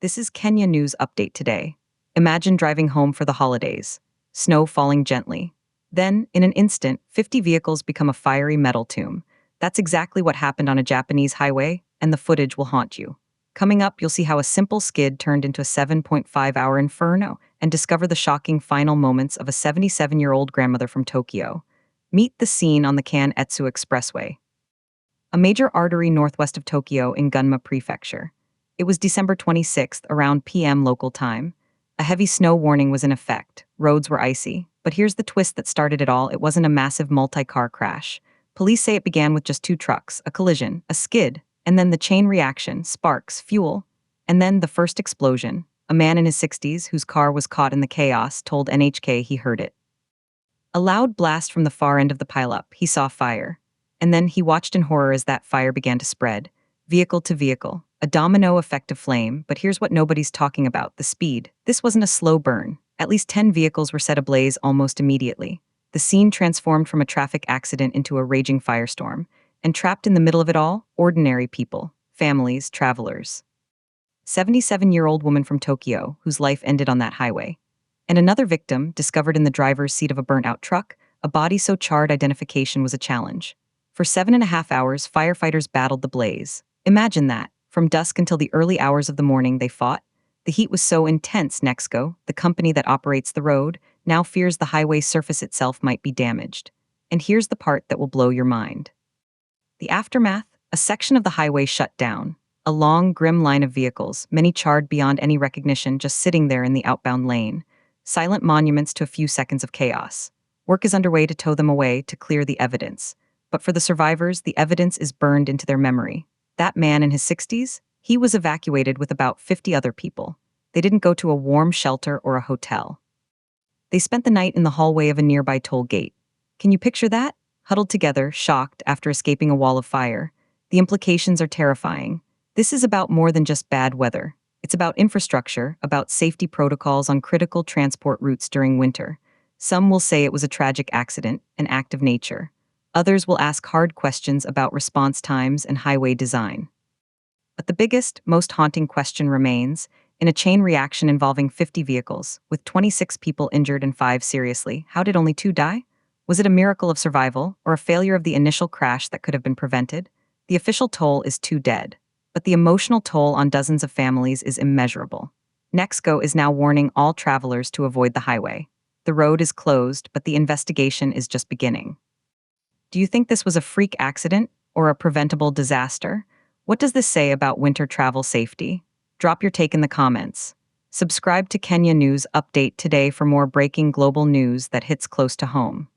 This is Kenya News Update today. Imagine driving home for the holidays. Snow falling gently. Then, in an instant, 50 vehicles become a fiery metal tomb. That's exactly what happened on a Japanese highway, and the footage will haunt you. Coming up, you'll see how a simple skid turned into a 7.5-hour inferno and discover the shocking final moments of a 77-year-old grandmother from Tokyo. Meet the scene on the Kan-Etsu Expressway, a major artery northwest of Tokyo in Gunma Prefecture. It was December 26th, around p.m. local time. A heavy snow warning was in effect. Roads were icy. But here's the twist that started it all. It wasn't a massive multi-car crash. Police say it began with just two trucks, a collision, a skid, and then the chain reaction, sparks, fuel, and then the first explosion. A man in his 60s, whose car was caught in the chaos, told NHK he heard it. A loud blast from the far end of the pileup. He saw fire. And then he watched in horror as that fire began to spread, vehicle to vehicle. A domino effect of flame, but here's what nobody's talking about, the speed. This wasn't a slow burn. At least 10 vehicles were set ablaze almost immediately. The scene transformed from a traffic accident into a raging firestorm. And trapped in the middle of it all, ordinary people, families, travelers. 77-year-old woman from Tokyo, whose life ended on that highway. And another victim, discovered in the driver's seat of a burnt-out truck, a body so charred identification was a challenge. For 7.5 hours, firefighters battled the blaze. Imagine that. From dusk until the early hours of the morning, they fought. The heat was so intense, Nexco, the company that operates the road, now fears the highway surface itself might be damaged. And here's the part that will blow your mind. The aftermath: a section of the highway shut down. A long, grim line of vehicles, many charred beyond any recognition, just sitting there in the outbound lane. Silent monuments to a few seconds of chaos. Work is underway to tow them away, to clear the evidence. But for the survivors, the evidence is burned into their memory. That man in his 60s, he was evacuated with about 50 other people. They didn't go to a warm shelter or a hotel. They spent the night in the hallway of a nearby toll gate. Can you picture that? Huddled together, shocked, after escaping a wall of fire. The implications are terrifying. This is about more than just bad weather. It's about infrastructure, about safety protocols on critical transport routes during winter. Some will say it was a tragic accident, an act of nature. Others will ask hard questions about response times and highway design. But the biggest, most haunting question remains: in a chain reaction involving 50 vehicles, with 26 people injured and 5 seriously, how did only 2 die? Was it a miracle of survival, or a failure of the initial crash that could have been prevented? The official toll is 2 dead, but the emotional toll on dozens of families is immeasurable. Nexco is now warning all travelers to avoid the highway. The road is closed, but the investigation is just beginning. Do you think this was a freak accident or a preventable disaster? What does this say about winter travel safety? Drop your take in the comments. Subscribe to Kenya News Update today for more breaking global news that hits close to home.